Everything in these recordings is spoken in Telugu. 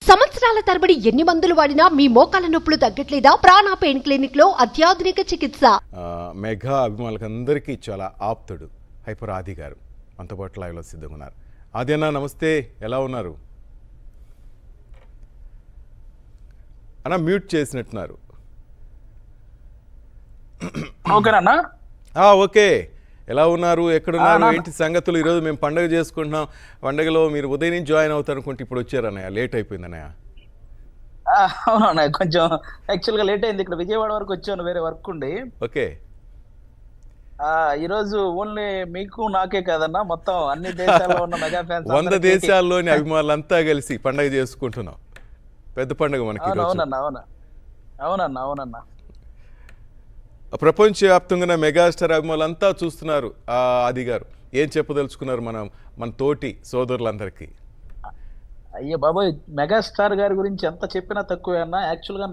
సంవత్సరాల తరబడి ఎన్ని మందులు వాడినా మీ మోకాల నొప్పులు తగ్గట్లేదా? ప్రాణ పెయిన్ క్లినిక్ లో అత్యాధునిక చికిత్స. మెగా అభిమానులందరికీ చాలా ఆప్తుడు హైపర్ ఆది గారు మనతో పాటు లైవ్లో సిద్ధంగా ఉన్నారు. ఆది అన్న నమస్తే, ఎలా ఉన్నారు అన్న? మ్యూట్ చేసినట్టున్నారు. ఓకేనా? ఓకే, ఎలా ఉన్నారు, ఎక్కడున్నారు, ఏంటి సంగతులు? ఈరోజు మేము పండుగ చేసుకుంటున్నాం. పండుగలో మీరు ఉదయం నుంచి జాయిన్ అవుతారు అనుకుంటే ఇప్పుడు వచ్చారు అన్నయ్య, లేట్ అయిపోయింది అన్నయ్య. అవునన్నయ్య, కొంచెం యాక్చువల్గా లేట్ అయింది. ఇక్కడ విజయవాడ వరకు వచ్చాను, వేరే వర్క్ ఉండి. ఓకే, ఈరోజు ఓన్లీ మీకు నాకే కాదన్నా, మొత్తం అన్ని దేశాల్లో ఉన్న మెగా ఫ్యాన్స్ 100 దేశాల్లోని అభిమానులంతా కలిసి పండుగ చేసుకుంటున్నాం. పెద్ద పండుగ మనకి. అవునన్నా అవునన్నా అవునన్నా. ప్రపంచవ్యాప్తంగా మెగాస్టార్ అభిమానులంతా చూస్తున్నారు. ఆది గారు ఏం చెప్పదలుచుకున్నారు మన తోటి సోదరులందరికీ? అయ్యో బాబోయ్, మెగాస్టార్ గారి గురించి ఎంత చెప్పినా తక్కువే అన్న. యాక్చువల్గా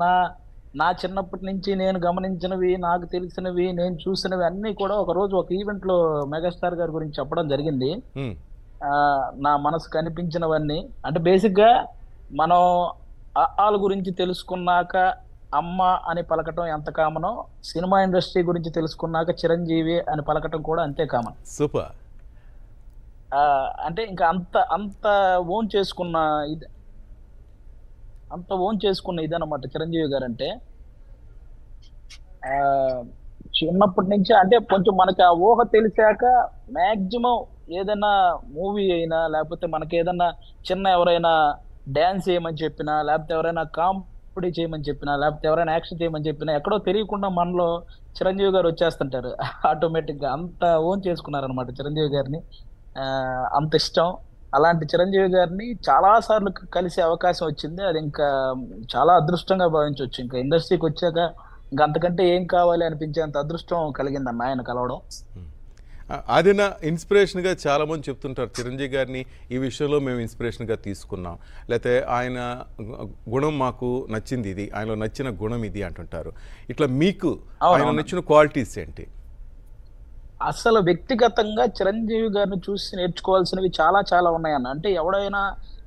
నా చిన్నప్పటి నుంచి నేను గమనించినవి, నాకు తెలిసినవి, నేను చూసినవి అన్నీ కూడా ఒకరోజు ఒక ఈవెంట్లో మెగాస్టార్ గారి గురించి చెప్పడం జరిగింది. నా మనసు కనిపించినవన్నీ అంటే బేసిక్గా మనం వాళ్ళ గురించి తెలుసుకున్నాక అమ్మ అని పలకటం ఎంత కామనో, సినిమా ఇండస్ట్రీ గురించి తెలుసుకున్నాక చిరంజీవి అని పలకటం కూడా అంతే కామన్. సూపర్. అంటే ఇంకా అంత ఓన్ చేసుకున్న ఇది అనమాట చిరంజీవి గారు అంటే. చిన్నప్పటి నుంచి అంటే కొంచెం మనకి ఆ ఊహ తెలిసాక మ్యాక్సిమం ఏదైనా మూవీ అయినా, లేకపోతే మనకి ఏదైనా చిన్న ఎవరైనా డ్యాన్స్ చేయమని చెప్పినా, లేకపోతే ఎవరైనా కామెడీ చేయమని చెప్పినా, లేకపోతే ఎవరైనా యాక్షన్ చేయమని చెప్పినా, ఎక్కడో తెలియకుండా మనలో చిరంజీవి గారు వచ్చేస్తుంటారు ఆటోమేటిక్గా. అంత ఓన్ చేసుకున్నారనమాట చిరంజీవి గారిని. అంత ఇష్టం. అలాంటి చిరంజీవి గారిని చాలా సార్లు కలిసే అవకాశం వచ్చింది. అది ఇంకా చాలా అదృష్టంగా భావించవచ్చు. ఇంకా ఇండస్ట్రీకి వచ్చాక ఇంకా అంతకంటే ఏం కావాలి అనిపించేంత అదృష్టం కలిగిందన్న ఆయన కలవడం. అది నా ఇన్స్పిరేషన్గా చాలామంది చెప్తుంటారు. చిరంజీవి గారిని ఈ విషయంలో మేము ఇన్స్పిరేషన్గా తీసుకున్నాం, లేకపోతే ఆయన గుణం మాకు నచ్చింది, ఇది ఆయనలో నచ్చిన గుణం ఇది అంటుంటారు. ఇట్లా మీకు ఆయన నచ్చిన క్వాలిటీస్ ఏంటి? అసలు వ్యక్తిగతంగా చిరంజీవి గారిని చూసి నేర్చుకోవాల్సినవి చాలా చాలా ఉన్నాయన్న. అంటే ఎవడైనా,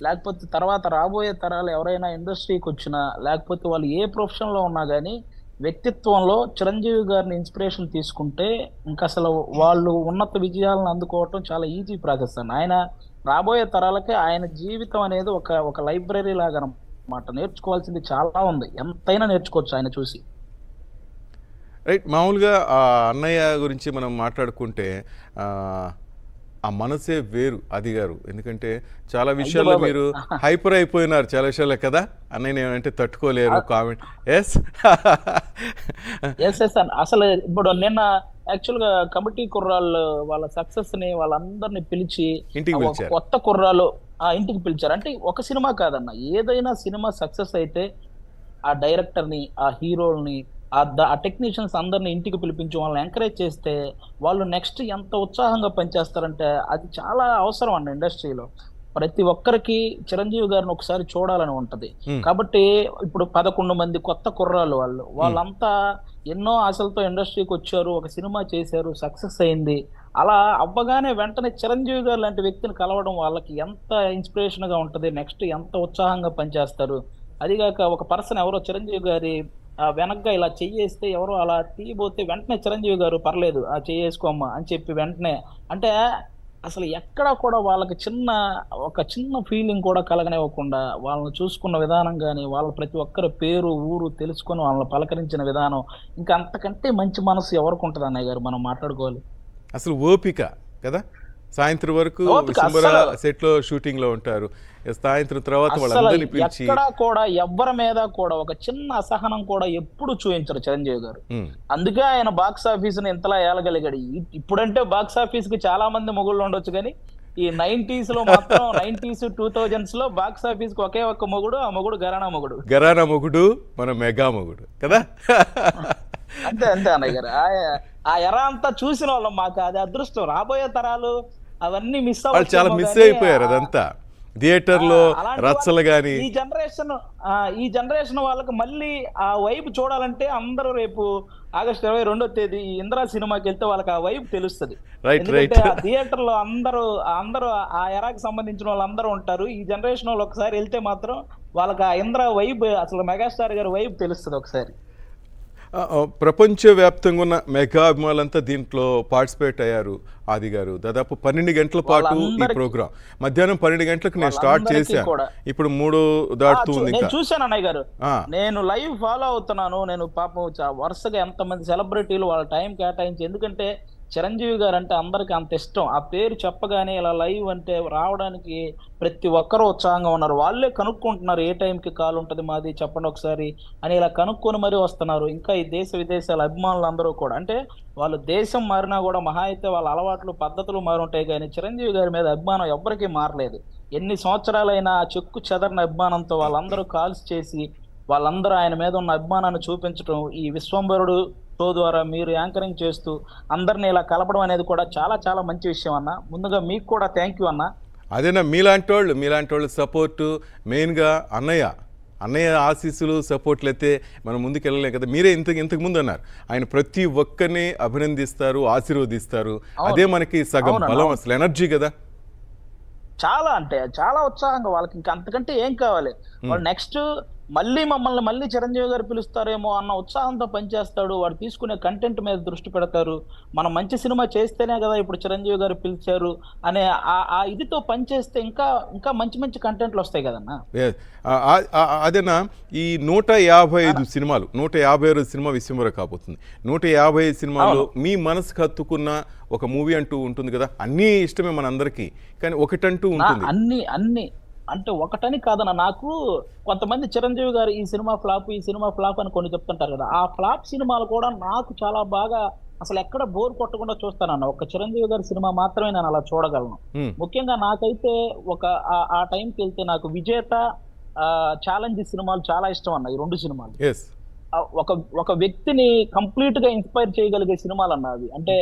లేకపోతే తర్వాత రాబోయే తరాలు ఎవరైనా ఇండస్ట్రీకి వచ్చినా, లేకపోతే వాళ్ళు ఏ ప్రొఫెషన్లో ఉన్నా కానీ వ్యక్తిత్వంలో చిరంజీవి గారిని ఇన్స్పిరేషన్ తీసుకుంటే ఇంకా అసలు వాళ్ళు ఉన్నత విజయాలను అందుకోవటం చాలా ఈజీ ప్రాసెస్ అన్న. ఆయన రాబోయే తరాలకి ఆయన జీవితం అనేది ఒక లైబ్రరీ లాగా అన్నమాట. నేర్చుకోవాల్సింది చాలా ఉంది, ఎంతైనా నేర్చుకోవచ్చు ఆయన చూసి. రైట్. మామూలుగా ఆ అన్నయ్య గురించి మనం మాట్లాడుకుంటే ఆ మనసే వేరు ఆది గారు. ఎందుకంటే చాలా విషయాల్లో మీరు హైపర్ అయిపోయినారు చాలా విషయాలే కదా. అన్నయ్య ఏమంటే తట్టుకోలేరు కామెంట్. ఎస్ అసలు ఇప్పుడు నిన్న యాక్చువల్గా కమిటీ కుర్రాళ్ళు వాళ్ళ సక్సెస్ ని వాళ్ళందరినీ పిలిచి ఇంటికి పిలిచారు, కొత్త కుర్రాలు ఇంటికి పిలిచారు. అంటే ఒక సినిమా కాదన్న, ఏదైనా సినిమా సక్సెస్ అయితే ఆ డైరెక్టర్ని, ఆ హీరోల్ని, ఆ టెక్నీషియన్స్ అందరిని ఇంటికి పిలిపించి వాళ్ళని ఎంకరేజ్ చేస్తే వాళ్ళు నెక్స్ట్ ఎంత ఉత్సాహంగా పనిచేస్తారంటే అది చాలా అవసరం అన్న ఇండస్ట్రీలో. ప్రతి ఒక్కరికి చిరంజీవి గారిని ఒకసారి చూడాలని ఉంటది. కాబట్టి ఇప్పుడు 11 మంది కొత్త కుర్రాళ్ళు వాళ్ళంతా ఎన్నో ఆశలతో ఇండస్ట్రీకి వచ్చారు, ఒక సినిమా చేశారు, సక్సెస్ అయింది. అలా అవ్వగానే వెంటనే చిరంజీవి గారు లాంటి వ్యక్తిని కలవడం వాళ్ళకి ఎంత ఇన్స్పిరేషన్ గా ఉంటది, నెక్స్ట్ ఎంత ఉత్సాహంగా పనిచేస్తారు. అదిగాక ఒక పర్సన్ ఎవరో చిరంజీవి గారి వెనక్గా ఇలా చెయ్యేస్తే ఎవరో అలా తీయబోతే వెంటనే చిరంజీవి గారు పర్లేదు ఆ చెయ్యేసుకోమ్మా అని చెప్పి వెంటనే, అంటే అసలు ఎక్కడా కూడా వాళ్ళకి ఒక చిన్న ఫీలింగ్ కూడా కలగనివ్వకుండా వాళ్ళని చూసుకున్న విధానం కానీ, వాళ్ళ ప్రతి ఒక్కరి పేరు ఊరు తెలుసుకొని వాళ్ళని పలకరించిన విధానం, ఇంకా అంతకంటే మంచి మనసు ఎవరికి ఉంటుంది అన్నయ్య గారు? మనం మాట్లాడుకోవాలి. అసలు ఓపిక కదా. సాయంత్రం వరకు సెట్ లో షూటింగ్ లో ఉంటారు, సాయంత్రం తర్వాత వాళ్ళందరినీ పిలిచి ఎక్కడా కూడా ఎవ్వరి మీద కూడా ఒక చిన్న అసహనం కూడా ఎప్పుడు చూపించరు చిరంజీవి గారు. అందుకే ఆయన బాక్స్ ఆఫీస్ ని ఇంతలా ఏలగలిగాడు. ఇప్పుడంటే బాక్స్ ఆఫీస్ కి చాలా మంది మొగుళ్ళు ఉండొచ్చు, కానీ ఈ 90s లో మాత్రం 90s 2000s లో బాక్స్ ఆఫీస్ కి ఒకే ఒక్క మొగుడు, ఆ మొగుడు ఘరానా మొగుడు, మన మెగా మొగుడు కదా. అంతే అన్నయ్య గారు. ఆ ఎరా అంతా చూసిన వాళ్ళం, మాకు అది అదృష్టం. రాబోయే తరాలు అవన్నీ వాళ్ళు చాలా మిస్ అయిపోయారు అదంతా. థియేటర్లో అలాంటి రచ్చలు కానీ ఈ జనరేషన్ వాళ్ళకి మళ్ళీ ఆ వైపు చూడాలంటే అందరూ రేపు ఆగస్టు 22వ తేదీ ఈ ఇంద్రా సినిమాకి వెళ్తే వాళ్ళకి ఆ వైపు తెలుస్తుంది. రైట్ ఎందుకంటే రైట్ ఆ థియేటర్ లో అందరూ ఆ ఎరాకి సంబంధించిన వాళ్ళందరూ ఉంటారు. ఈ జనరేషన్ వాళ్ళు ఒకసారి వెళ్తే మాత్రం వాళ్ళకి ఆ ఇంద్రా వైబ్, అసలు మెగాస్టార్ గారి వైబ్ తెలుస్తుంది ఒకసారి. ప్రపంచవ్యాప్తంగా ఉన్న మెగా అభిమానులంతా దీంట్లో పార్టిసిపేట్ అయ్యారు. ఆది గారు దాదాపు 12 గంటల పాటు ఈ ప్రోగ్రాం, మధ్యాహ్నం 12 గంటలకు నేను స్టార్ట్ చేశాను, ఇప్పుడు 3 దాటుతుంది. నేను ఇంకా చూశాను అన్నయ్య గారు, నేను లైవ్ ఫాలో అవుతున్నాను. నేను పాపం వరుసగా ఎంతమంది సెలబ్రిటీలు వాళ్ళ టైం కేటాయించి, ఎందుకంటే చిరంజీవి గారు అంటే అందరికి అంత ఇష్టం. ఆ పేరు చెప్పగానే ఇలా లైవ్ అంటే రావడానికి ప్రతి ఒక్కరూ ఉత్సాహంగా ఉన్నారు. వాళ్ళే కనుక్కుంటున్నారు ఏ టైంకి కాల్ ఉంటుంది మాది చెప్పండి ఒకసారి అని, ఇలా కనుక్కొని మరీ వస్తున్నారు. ఇంకా ఈ దేశ విదేశాల అభిమానులు అందరూ కూడా, అంటే వాళ్ళు దేశం మారినా కూడా మహా అయితే వాళ్ళ అలవాట్లు పద్ధతులు మారుంటాయి, కానీ చిరంజీవి గారి మీద అభిమానం ఎవ్వరికీ మారలేదు. ఎన్ని సంవత్సరాలైనా ఆ చెక్కు చెదరని అభిమానంతో వాళ్ళందరూ కాల్స్ చేసి వాళ్ళందరూ ఆయన మీద ఉన్న అభిమానాన్ని చూపించడం, ఈ విశ్వంబరుడు షో ద్వారా మీరు యాంకరింగ్ చేస్తూ అందరినీ ఇలా కలపడం అనేది కూడా చాలా చాలా మంచి విషయం అన్న. ముందుగా మీకు కూడా థ్యాంక్ యూ అన్న. అదేనా మీలాంటి వాళ్ళు సపోర్టు, మెయిన్గా అన్నయ్య ఆశీస్సులు సపోర్ట్లు అయితే మనం ముందుకు వెళ్ళలేం కదా. మీరే ఇంతకు ముందు అన్నారు, ఆయన ప్రతి ఒక్కరిని అభినందిస్తారు, ఆశీర్వదిస్తారు. అదే మనకి సగం బలం, అసలు ఎనర్జీ కదా. చాలా అంటే చాలా ఉత్సాహంగా, వాళ్ళకి ఇంకా అంతకంటే ఏం కావాలి. వాళ్ళు నెక్స్ట్ మళ్ళీ చిరంజీవి గారు పిలుస్తారేమో అన్న ఉత్సాహంతో పనిచేస్తాడు. వాడు తీసుకునే కంటెంట్ మీద దృష్టి పెడతారు. మనం మంచి సినిమా చేస్తేనే కదా ఇప్పుడు చిరంజీవి గారు పిలిచారు అనే ఆ ఇదితో పనిచేస్తే ఇంకా ఇంకా మంచి మంచి కంటెంట్లు వస్తాయి కదన్నా. అదేనా ఈ 155 సినిమాలు, 156 సినిమా విశ్వంబర కాబోతుంది. 155 సినిమాల్లో మీ మనసుకు హత్తుకున్న ఒక మూవీ అంటూ ఉంటుంది కదా. అన్నీ ఇష్టమే మనందరికీ, కానీ ఒకటంటూ ఉంటుంది. అన్ని అంటే ఒకటని కాదన్న, నాకు కొంతమంది చిరంజీవి గారు ఈ సినిమా ఫ్లాప్ అని కొన్ని చెప్తుంటారు కదా. ఆ ఫ్లాప్ సినిమాలు కూడా నాకు చాలా బాగా, అసలు ఎక్కడ బోర్ కొట్టకుండా చూస్తానన్న. ఒక చిరంజీవి గారి సినిమా మాత్రమే నేను అలా చూడగలను. ముఖ్యంగా నాకైతే ఆ టైంకి వెళ్తే నాకు విజేత, ఛాలెంజ్ సినిమాలు చాలా ఇష్టం అన్న. ఈ 2 సినిమాలు ఒక వ్యక్తిని కంప్లీట్ గా ఇన్స్పైర్ చేయగలిగే సినిమాలు అన్న అవి. అంటే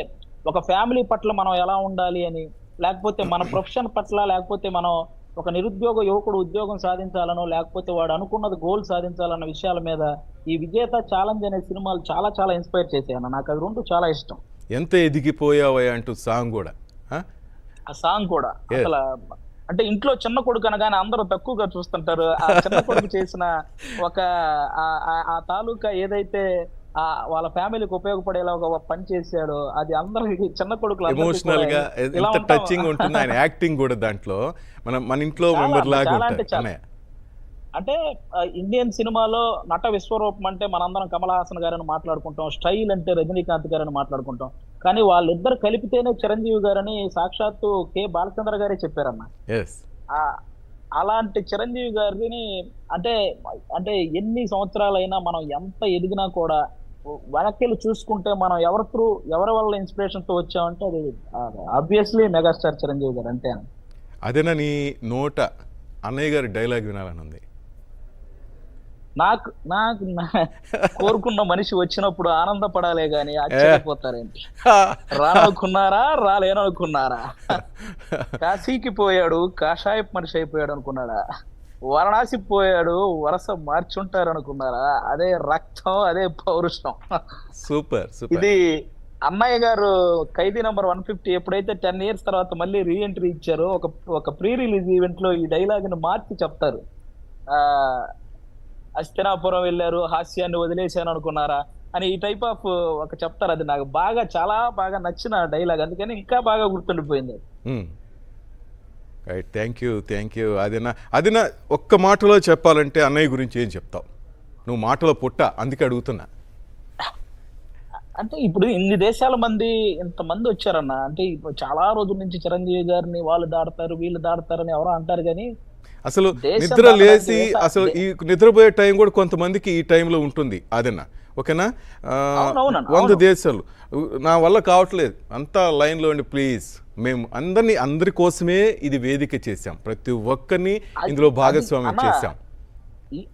ఒక ఫ్యామిలీ పట్ల మనం ఎలా ఉండాలి అని, లేకపోతే మన ప్రొఫెషన్ పట్ల, లేకపోతే మనం ఒక నిరుద్యోగ యువకుడు ఉద్యోగం సాధించాలనో, లేకపోతే వాడు అనుకున్నది గోల్ సాధించాలన్న విషయాల మీద ఈ విజేత, ఛాలెంజ్ అనే సినిమాలు చాలా చాలా ఇన్స్పైర్ చేశాయన్న. నాకు అవి 2 చాలా ఇష్టం. ఎంత ఎదిగిపోయావా అంటూ సాంగ్ కూడా, ఆ సాంగ్ కూడా అసలు అంటే ఇంట్లో చిన్న కొడుకు అనగానే అందరూ తక్కువగా చూస్తుంటారు. ఆ చిన్న కొడుకు చేసిన ఒక ఆ తాలూకా ఏదైతే వాళ్ళ ఫ్యామిలీకి ఉపయోగపడేలా ఒక పని చేశాడు, అది అందరికి చిన్న కొడుకులు ఎమోషనల్ గా ఎంత టచింగ్ ఉంటుంది. ఆయన యాక్టింగ్ కూడా దాంట్లో మన ఇంట్లో మెంబర్ లాగా ఉంటాయి. అంటే ఇండియన్ సినిమాలో నట విశ్వరూపం అంటే మనందరం కమల్ హాసన్ గారని మాట్లాడుకుంటాం, స్టైల్ అంటే రజనీకాంత్ గారని మాట్లాడుకుంటాం, కానీ వాళ్ళిద్దరు కలిపితేనే చిరంజీవి గారని సాక్షాత్తు కె బాలచంద్ర గారే చెప్పారన్న. అలాంటి చిరంజీవి గారిని అంటే ఎన్ని సంవత్సరాలైనా మనం ఎంత ఎదిగినా కూడా వెనక్కి చూసుకుంటే మనం ఎవరి వల్ల ఇన్స్పిరేషన్ తో వచ్చామంటే అది ఆబ్వియస్లీ మెగాస్టార్ చిరంజీవి గారు అంతే. అదేనా నీ నోట అన్నయ్య గారి డైలాగ్ వినాలని ఉంది. నాకు కోరుకున్న మనిషి వచ్చినప్పుడు ఆనందపడాలే గాని ఆశ్చర్యపోతారేంటి. రానుకున్నారా, రాలేననుకున్నారా? కాశీకి పోయాడు, కాషాయపు మనిషి అయిపోయాడు అనుకున్నాడా? వారణాసి పోయాడు, వరస మార్చుంటారు అనుకున్నారా? అదే రక్తం, అదే పౌరుషం. సూపర్. ఇది అన్నయ్య గారు ఖైదీ నంబర్ 150 ఎప్పుడైతే 10 years తర్వాత మళ్ళీ రీఎంట్రీ ఇచ్చారో ఒక ప్రీ రిలీజ్ ఈవెంట్ లో ఈ డైలాగ్ ని మార్చి చెప్తారు. అస్తినాపురం వెళ్ళారు, హాస్యాన్ని వదిలేశాను అనుకున్నారా అని ఈ టైప్ ఆఫ్ ఒక చెప్తారు. అది నాకు చాలా బాగా నచ్చిన డైలాగ్, అందుకని ఇంకా బాగా గుర్తుండిపోయింది. Right, thank you. అదినా ఒక్క మాటలో చెప్పాలంటే అన్నయ్య గురించి ఏం చెప్తావు? నువ్వు మాటలో పుట్ట, అందుకే అడుగుతున్నా. అంటే ఇప్పుడు ఇన్ని దేశాల ఇంతమంది వచ్చారన్న, అంటే ఇప్పుడు చాలా రోజుల నుంచి చిరంజీవి గారిని వాళ్ళు దాడతారు వీళ్ళు దాడతారని ఎవరో అంటారు, కానీ అసలు నిద్ర లేచి అసలు ఈ నిద్రపోయే టైం కూడా కొంతమందికి ఈ టైంలో ఉంటుంది. అదేనా ఓకేనా? 100 దేశాలు నా వల్ల కావట్లేదు, అంతా లైన్లో ఉండి ప్లీజ్. మేము అందరి కోసమే ఇది వేదిక చేశాం, ప్రతి ఒక్కరిని ఇందులో భాగస్వామ్యం చేశాం.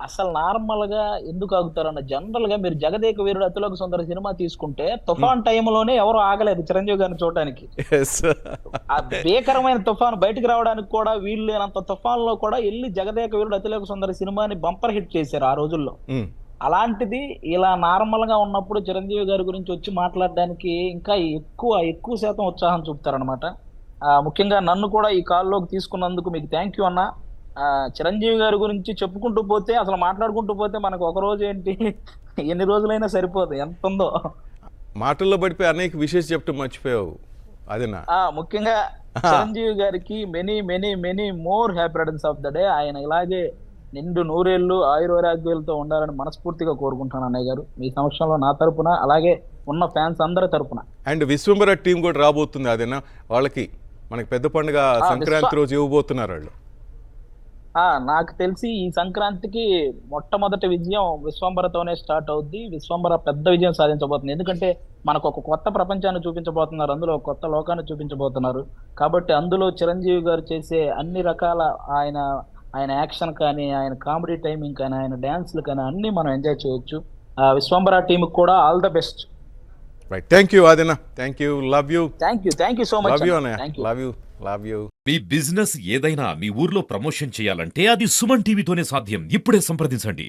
అసలు నార్మల్ గా ఎందుకు ఆగుతారన్న, జనరల్ గా మీరు జగదేక వీరుడు అతిలోక సుందరి సినిమా తీసుకుంటే తుఫాన్ టైంలోనే ఎవరు ఆగలేదు చిరంజీవి గారిని చూడడానికి. Yes. ఆ భీకరమైన తుఫాన్ బయటికి రావడానికి కూడా వీళ్ళు లేనంత తుఫాన్ లో కూడా వెళ్ళి జగదేక వీరుడు అతిలోక సుందరి సినిమాని బంపర్ హిట్ చేశారు ఆ రోజుల్లో. Mm. అలాంటిది ఇలా నార్మల్ గా ఉన్నప్పుడు చిరంజీవి గారి గురించి వచ్చి మాట్లాడడానికి ఇంకా ఎక్కువ శాతం ఉత్సాహం చూపుతారనమాట. ముఖ్యంగా నన్ను కూడా ఈ కాల్లోకి తీసుకున్నందుకు మీకు థ్యాంక్ యూ అన్న. చిరంజీవి గారి గురించి చెప్పుకుంటూ పోతే, అసలు మాట్లాడుకుంటూ పోతే మనకు ఒక రోజు ఏంటి ఎన్ని రోజులైనా సరిపోదు, ఎంత ఉందో. మాటల్లో పడిపోయి అనేక విషయం చెప్పడం మర్చిపోయావు అదేనా. ముఖ్యంగా చిరంజీవి గారికి many many many more happy returns of the day. ఆయన ఇలాగే నిండు నూరేళ్లు ఆయురారోగ్యాలతో ఉండాలని మనస్ఫూర్తిగా కోరుకుంటాను అన్నయ్య గారు, మీ సమక్షంలో నా తరపున, అలాగే ఉన్న ఫ్యాన్స్ అందరి తరపున. అండ్ విశ్వంబర టీం కూడా రాబోతుంది అదేనా, వాళ్ళకి మనకి పెద్ద పండుగ సంక్రాంతి రోజు ఇవ్వబోతున్నారు వాళ్ళు. నాకు తెలిసి ఈ సంక్రాంతికి మొట్టమొదటి విజయం విశ్వంబరతోనే స్టార్ట్ అవుద్ది. విశ్వంబర పెద్ద విజయం సాధించబోతుంది, ఎందుకంటే మనకు ఒక కొత్త ప్రపంచాన్ని చూపించబోతున్నారు, అందులో ఒక కొత్త లోకాన్ని చూపించబోతున్నారు. కాబట్టి అందులో చిరంజీవి గారు చేసే అన్ని రకాల ఆయన యాక్షన్ కానీ, ఆయన కామెడీ టైమింగ్ కానీ, ఆయన డ్యాన్స్లు కానీ అన్ని మనం ఎంజాయ్ చేయొచ్చు. విశ్వంబర టీమ్ కూడా all the best. Right, thank you ఆదినా, thank you, love you. Thank you so much. Love you అన్నయ్య, లవ్ యూ. మీ బిజినెస్ ఏదైనా మీ ఊర్లో ప్రమోషన్ చేయాలంటే అది సుమన్ టీవీతోనే సాధ్యం. ఇప్పుడే సంప్రదించండి.